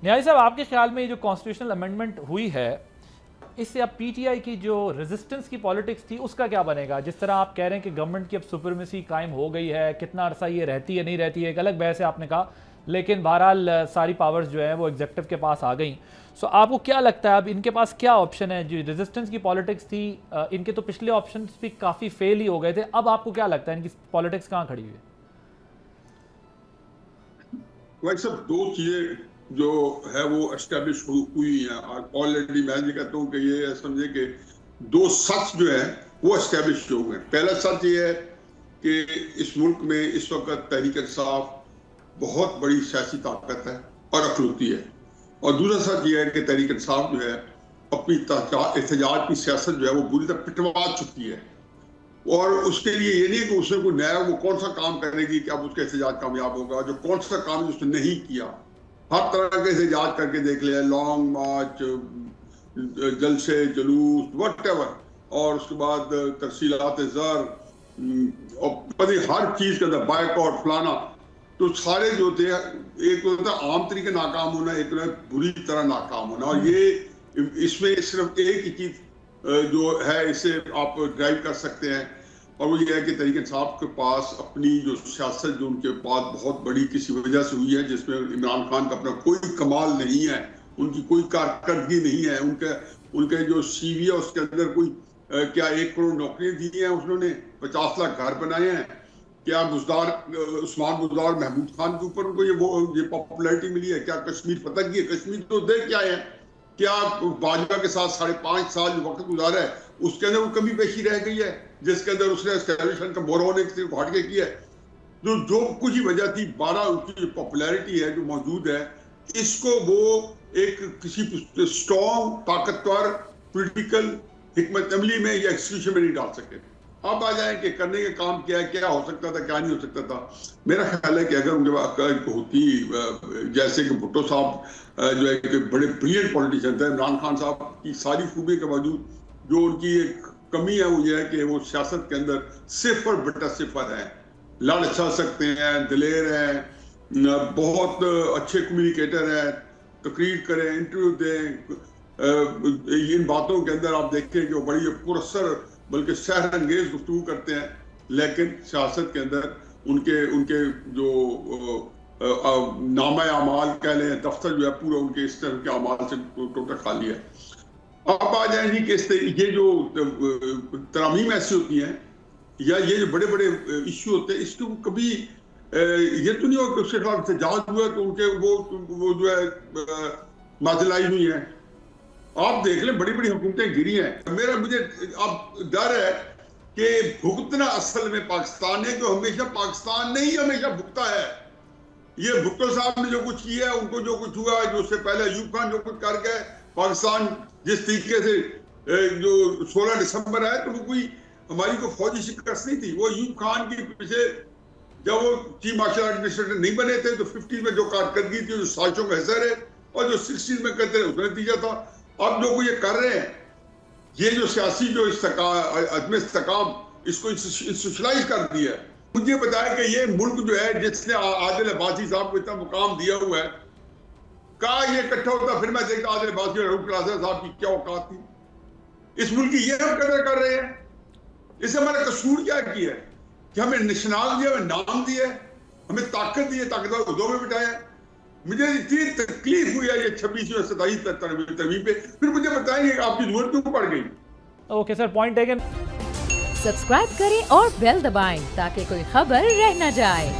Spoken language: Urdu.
نیازی صاحب، آپ کے خیال میں یہ جو کانسٹیٹیوشنل امینڈمنٹ ہوئی ہے، اس سے اب پی ٹی آئی کی جو ریزسٹنس کی پالیٹکس تھی اس کا کیا بنے گا؟ جس طرح آپ کہہ رہے ہیں کہ گورنمنٹ کی اب سپرمیسی قائم ہو گئی ہے، کتنا عرصہ یہ رہتی ہے نہیں رہتی ہے ایک الگ بحث ہے آپ نے کہا، لیکن بہرحال ساری پاورز جو ہیں وہ ایگزیکٹو کے پاس آ گئیں. سو آپ کو کیا لگتا ہے اب ان کے پاس کیا آپشن ہے؟ جو ریزسٹنس کی پالیٹکس تھی، ان کے تو پچھلے آپشنز بھی کافی فیل ہی ہو گئے تھے، اب آپ کو کیا لگتا ہے ان کی پالیٹکس کہاں کھڑی ہوئی ہے؟ بھائی صاحب، دو چیزیں جو ہے وہ اسٹیبلش ہوئی ہیں آلریڈی. میں یہ کہتا ہوں کہ یہ سمجھے کہ دو سچ جو ہیں وہ اسٹیبلش ہو گئے. پہلا سچ یہ ہے کہ اس ملک میں اس وقت تحریک انصاف بہت بڑی سیاسی طاقت ہے اور اقلیتی ہے. اور دوسرا سچ یہ ہے کہ تحریک انصاف جو ہے اپنی احتجاج کی سیاست جو ہے وہ بری طرح پٹوا چکی ہے. اور اس کے لیے یہ نہیں کہ اس نے کوئی نیا وہ کون سا کام کرے گی کہ اب اس کا احتجاج کامیاب ہوگا. جو کون سا کام اس نے نہیں کیا، ہر طرح کے احتجاج کر کے دیکھ لیا، لانگ مارچ، جلسے، جلوس، وٹ ایور، اور اس کے بعد ترسیلات زر، اور ہر چیز کے اندر بائیکاٹ فلانا. تو سارے جو تھے، ایک ہوتا ہے عام طریقے ناکام ہونا، ایک بری طرح ناکام ہونا. اور یہ اس میں صرف ایک ہی چیز جو ہے اسے آپ ڈرائیو کر سکتے ہیں، اور وہ یہ ہے کہ تحریک انصاف کے پاس اپنی جو سیاست جو ان کے پاس بہت بڑی کسی وجہ سے ہوئی ہے، جس میں عمران خان کا اپنا کوئی کمال نہیں ہے، ان کی کوئی کارکردگی نہیں ہے. ان کے جو سی وی ہے اس کے اندر کوئی کیا 1 کروڑ نوکریاں دی ہیں انہوں نے، 50 لاکھ گھر بنائے ہیں. کیا عثمان بزدار محمود خان کے اوپر ان کو یہ پاپولیرٹی ملی ہے؟ کیا کشمیر فتح کی ہے؟ کشمیر تو دیکھ کے آئے ہیں. کیا باجوہ کے ساتھ 5.5 سال جو وقت گزارا ہے اس کے اندر وہ کمی بیشی رہ گئی ہے جس کے اندر اس نے اسٹیبلشمنٹ کا بورو ہونے سے ہٹ کے کیا ہے؟ جو کچھ ہی وجہ تھی، 12 ان کی جو پاپولیرٹی ہے جو موجود ہے، اس کو وہ ایک کسی اسٹرانگ طاقتور پولیٹیکل حکمت عملی میں یا ایکسیکیوشن میں نہیں ڈال سکے. اب آ جائیں کہ کرنے کا کام کیا ہے، کیا ہو سکتا تھا، کیا نہیں ہو سکتا تھا. میرا خیال ہے کہ اگر ان کے پاس ہوتی، جیسے کہ بھٹو صاحب جو ہے کہ بڑے بریلینٹ پولیٹیشین تھے، عمران خان صاحب کی ساری خوبی کے باوجود جو ان کی ایک کمی ہے وہ یہ ہے کہ وہ سیاست کے اندر 0/0 ہے. لڑ اچھا سکتے ہیں، دلیر ہیں، بہت اچھے کمیونیکیٹر ہیں، تقریر کریں، انٹرویو دیں. ان باتوں کے اندر آپ دیکھیں کہ وہ بڑی پراثر بلکہ سحر انگیز گفتگو کرتے ہیں، لیکن سیاست کے اندر ان کے جو نامہ اعمال کہہ لیں، دفتر جو ہے پورا ان کے اس طرح کے اعمال سے ٹوٹل خالی ہے. اب آ جائیں جی کہ یہ جو ترامیم ایسی ہوتی ہیں یا یہ جو بڑے بڑے ایشو ہوتے ہیں، اس کو کبھی یہ تو نہیں ہو کہ اس کے خلاف احتجاج ہوا تو ان کے وہ جو ہے مارجنلائز ہوئی ہیں. آپ دیکھ لیں بڑی بڑی حکومتیں گری ہیں. مجھے اب ڈر ہے کہ بھگتنا اصل میں پاکستان ہے، جو ہمیشہ پاکستان نہیں ہمیشہ بھگتا ہے. یہ بھٹو صاحب نے جو کچھ کیا ہے، ان کو جو کچھ ہوا، جو اس سے پہلے ایوب خان جو کچھ کر گئے، پاکستان جس طریقے سے جو 16 دسمبر ہے تو وہ کوئی ہماری کو فوجی شکست نہیں تھی. وہ ایوب خان کے پیچھے جب وہ چیف مارشل ایڈمنسٹریٹر نہیں بنے تھے تو 50 میں جو کارکردگی تھی، جو سازشوں کا حصہ رہے، اور جو 60 میں کرتے رہے اس کا نتیجہ تھا. اب جو یہ کر رہے ہیں، یہ جو سیاسی جو عدم استحکام اس کو انسٹیٹیوشنلائز کر دیا ہے. مجھے بتایا کہ یہ ملک جو ہے جس نے عادل عباسی صاحب کو اتنا مقام دیا ہوا ہے، کہا یہ اکٹھا ہوتا پھر میں دیکھتا عادل عباسی اور رؤف کلاسر صاحب کی کیا اوقات تھی. اس ملک کی یہ ہم قدر کر رہے ہیں. اس سے ہمارا قصور کیا ہے کہ ہمیں نشنال دیا، ہمیں نام دیا، ہمیں طاقت دی ہے، طاقتور عہدوں میں بٹھایا. مجھے اتنی تکلیف ہوئی ہے یہ 26 اور 27 ترمیم پہ. پھر مجھے بتائیں گے کہ آپ کی ضرورت کیوں پڑ گئی. Okay sir, point taken. Subscribe کریں اور بیل دبائیں تاکہ کوئی خبر رہ نہ جائے.